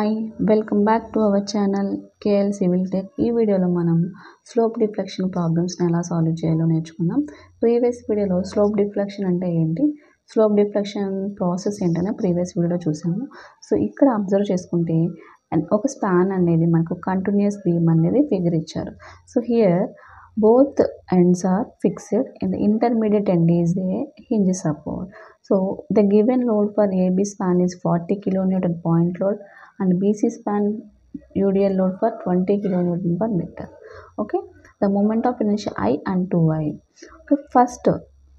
Hi welcome back to our channel KL civil tech. ఈ వీడియోలో మనం స్లోప్ డిఫ్లెక్షన్ ప్రాబ్లమ్స్ని ఎలా సాల్వ్ చేయాలో నేర్చుకుందాం. ప్రీవియస్ వీడియోలో స్లోప్ డిఫ్లెక్షన్ అంటే ఏంటి, స్లోప్ డిఫ్లెక్షన్ ప్రాసెస్ ఏంటనే ప్రీవియస్ వీడియోలో చూసాము. సో ఇక్కడ అబ్జర్వ్ చేసుకుంటే ఒక స్పాన్ అనేది మనకు కంటిన్యూస్ బీమ్ అనేది ఫిగర్ ఇచ్చారు. So here both ends are fixed and the intermediate end is a hinge support. So the given load for AB span is 40 kN point load and BC span UDL load for 20 kN per meter. Okay, the moment of inertia I and 2I. Okay, first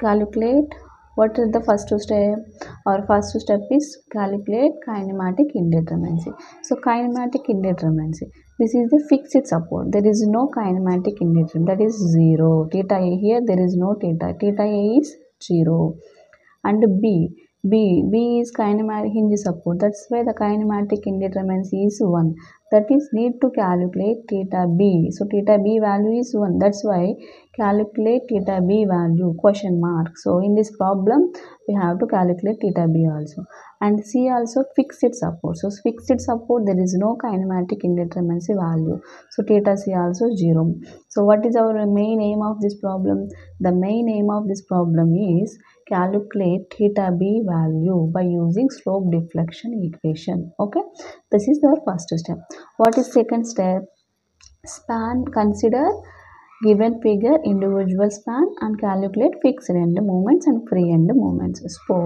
calculate what is the first step. Our first step is calculate kinematic indeterminacy. So kinematic indeterminacy, this is the fixed support. There is no kinematic indeterminacy, that is 0. Theta A here, there is no theta. Theta A is 0. And B is kinematic hinge support. That's why the kinematic indeterminacy is 1. That is need to calculate theta B. So theta B value is 1. That's why calculate theta B value question mark. So in this problem we have to calculate theta B also. And C also fixed support. So fixed support, there is no kinematic indeterminacy value. So theta C also 0. So what is our main aim of this problem? The main aim of this problem is calculate theta B value by using slope deflection equation. Okay, this is our first step. What is second step? Span, consider given figure individual span and calculate fixed end moments and free end moments. So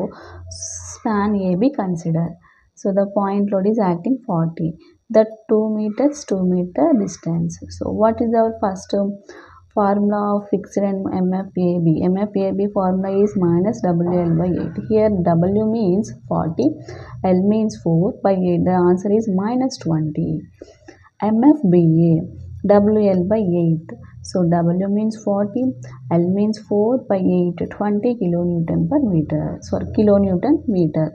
span AB consider. So the point load is acting 40, the 2 meter distance. So what is our first formula of fixed end MFAB? MFAB formula is minus WL by 8. Here W means 40, L means 4 by 8. The answer is minus 20. MFBA, WL by 8. So W means 40, L means 4 by 8, 20 kilonewton per meter. Sorry, kilonewton meter.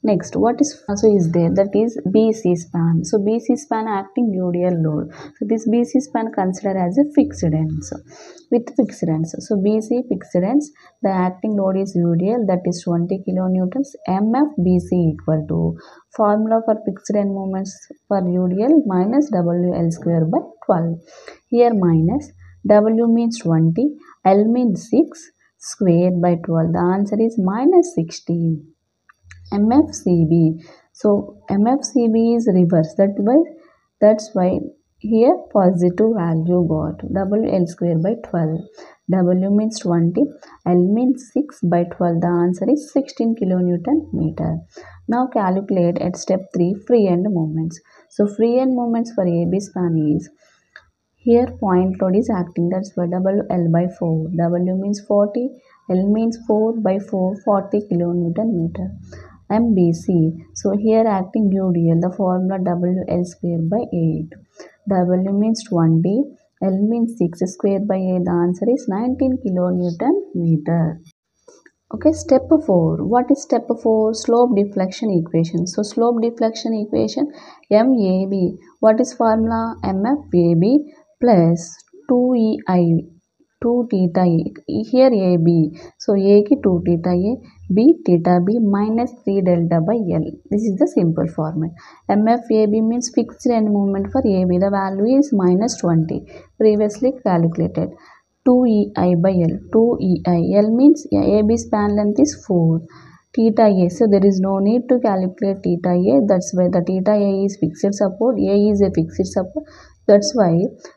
Next, what is also is there, that is BC span. So BC span acting UDL load. So this BC span consider as a fixed ends, with fixed ends. So BC fixed ends, the acting load is UDL, that is 20 kilonewtons. MFBC equal to formula for fixed end moments for UDL minus WL square by 12. Here minus W means 20, L means 6 square by 12. The answer is minus 16. MFCB, so MFCB is reverse, that's why here positive value got. WL square by 12, W means 20, L means 6 by 12. The answer is 16 kilonewton meter. Now calculate at step 3 free end moments. So free end moments for AB span is, here point load is acting, that's why WL by 4, W means 40, L means 4 by 4, 40 kilonewton meter. MBC, so here acting UDL, the formula WL square by 8. W means 20, L means 6 square by 8. The answer is 19 kilonewton meter. Okay, step 4. What is step 4? Slope deflection equation. So slope deflection equation, MAB. What is formula? MFAB plus 2EI, 2 theta A. Here AB. So A ki 2 theta A, B theta B minus 3 delta by L. This is the simple format. MFAB means fixed end moment for AB. The value is minus 20. Previously calculated. 2EI by L. 2EI. L means AB span length is 4. Theta A. So there is no need to calculate theta A. That's why the theta A is fixed support. A is a fixed support. That's why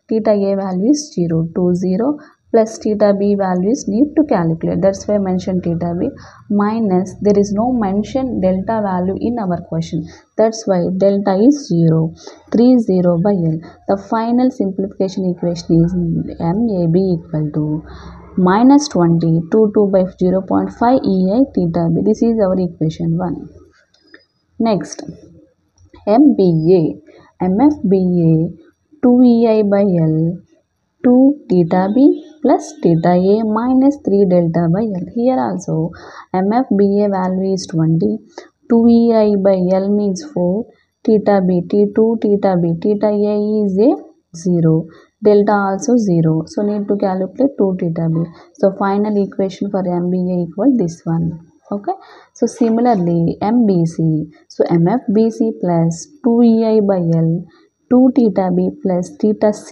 theta A value is 0. 20 plus theta B values need to calculate. That's why I mentioned theta B minus, there is no mention delta value in our question. That's why delta is 0. 30 by L. The final simplification equation is MAB equal to minus 20, 22 by 0.5 EI theta B. This is our equation 1. Next, MBA. MFBA 2EI by L, 2 theta B plus theta A minus 3 delta by L. Here also MFBA value is 20, 2EI by L means 4, theta B, T2 theta B, theta A is a 0, delta also 0. So need to calculate 2 theta B. So final equation for MBA equal this one. Okay, so similarly MBC, so MFBC plus 2EI by L 2 theta B plus theta C,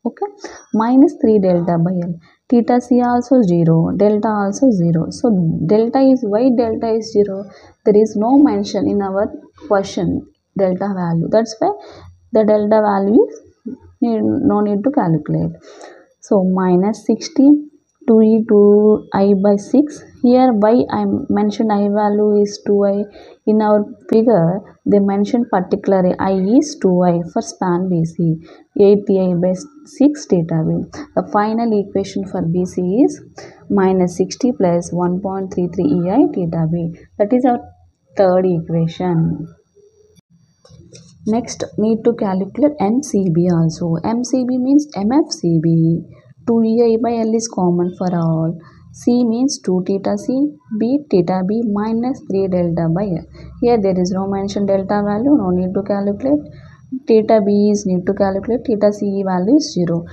okay, minus 3 delta by L, theta C also 0, delta also 0. So delta is, why delta is 0? There is no mention in our question delta value, that's why the delta value is no need to calculate. So minus 60 2e 2i by 6. Here why I mentioned I value is 2i. In our figure they mentioned particularly I is 2i for span BC. 8pi by 6 theta B. The final equation for BC is minus 60 plus 1.33 ei theta B. That is our third equation. Next, need to calculate MCB also. MCB means MFCB. 2EI by L is common for all. C means 2 theta C, B theta B minus 3 delta by L. Here there is no mention delta value, no need to calculate. Theta B is need to calculate, theta C value is 0.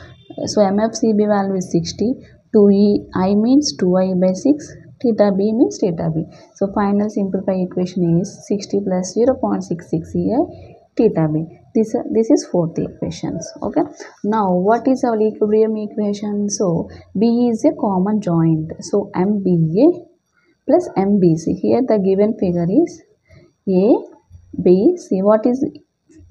So MFCB value is 60. 2EI means 2I by 6. Theta B means theta B. So final simplified equation is 60 plus 0.66 EI theta B. This is fourth equations. Okay, now what is our equilibrium equation? So B is a common joint, so MBA plus MBC. Here the given figure is A, B, C. What is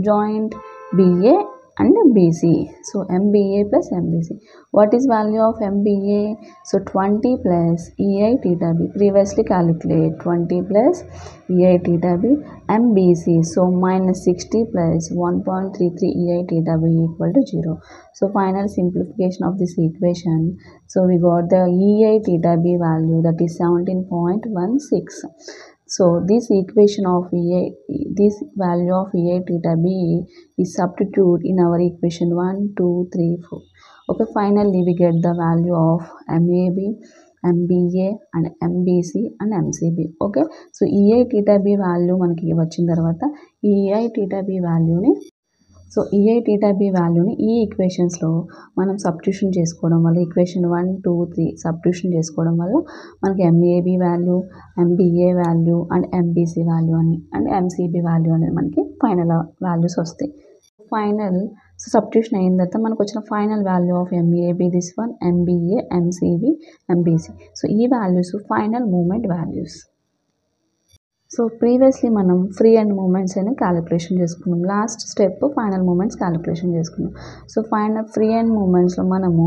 joint? BA and BC. So MBA plus MBC. What is value of MBA? So 20 plus EI theta B. Previously calculate 20 plus EI theta B. MBC. So minus 60 plus 1.33 EI theta B equal to 0. So final simplification of this equation. So we got the EI theta B value, that is 17.16. So this equation of EA, this value of EA theta B is substitute in our equation 1, 2, 3, 4. Okay, finally we get the value of MAB, MBA and MBC and MCB. Okay, so EA theta B value మనకి వచ్చిన తర్వాత EI theta B వాల్యూని, so EI theta B వాల్యూని ఈ ఈక్వేషన్స్లో మనం substitution చేసుకోవడం వల్ల, equation 1, 2, 3 substitution చేసుకోవడం వల్ల మనకి MAB value, MBA value and MBC value అని అండ్ MCB వాల్యూ అనేది మనకి ఫైనల్ వాల్యూస్ వస్తాయి. ఫైనల్ సబ్స్టిట్యూషన్ అయిన తర్వాత మనకు వచ్చిన final value of MAB this one, MBA, MCB, MBC. So ఈ values final moment values. So previously మనం ఫ్రీ అండ్ మూమెంట్స్ అని క్యాలిక్యులేషన్ చేసుకున్నాం. Last step final moments calculation చేసుకున్నాం. సో ఫైనల్ ఫ్రీ అండ్ మూమెంట్స్లో మనము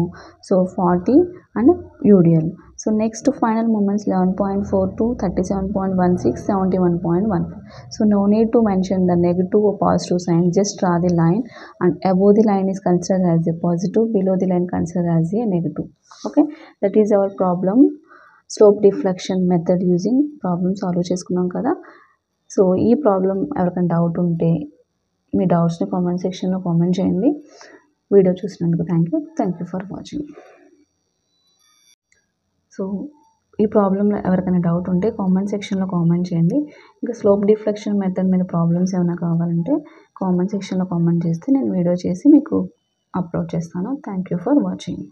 so 40 and UDL. So next final moments 11.42, 37.16, 71.14. So no need to mention the negative or positive sign, just draw the line and above the line is considered as a positive, below the line considered as a negative. Okay, that is our problem. Slope deflection method using problem solve చేసుకున్నాం కదా. So ఈ problem ఎవరికైనా doubt ఉంటే మీ డౌట్స్ని comment సెక్షన్లో comment చేయండి. Video చూసినందుకు thank you for watching. So ఈ ప్రాబ్లంలో ఎవరికైనా డౌట్ ఉంటే కామెంట్ సెక్షన్లో కామెంట్ చేయండి. ఇంకా స్లోప్ డిఫ్లెక్షన్ మెథడ్ మీద ప్రాబ్లమ్స్ ఏమైనా కావాలంటే కామెంట్ సెక్షన్లో కామెంట్ చేస్తే నేను వీడియో చేసి మీకు అప్లోడ్ చేస్తాను. Thank you for watching.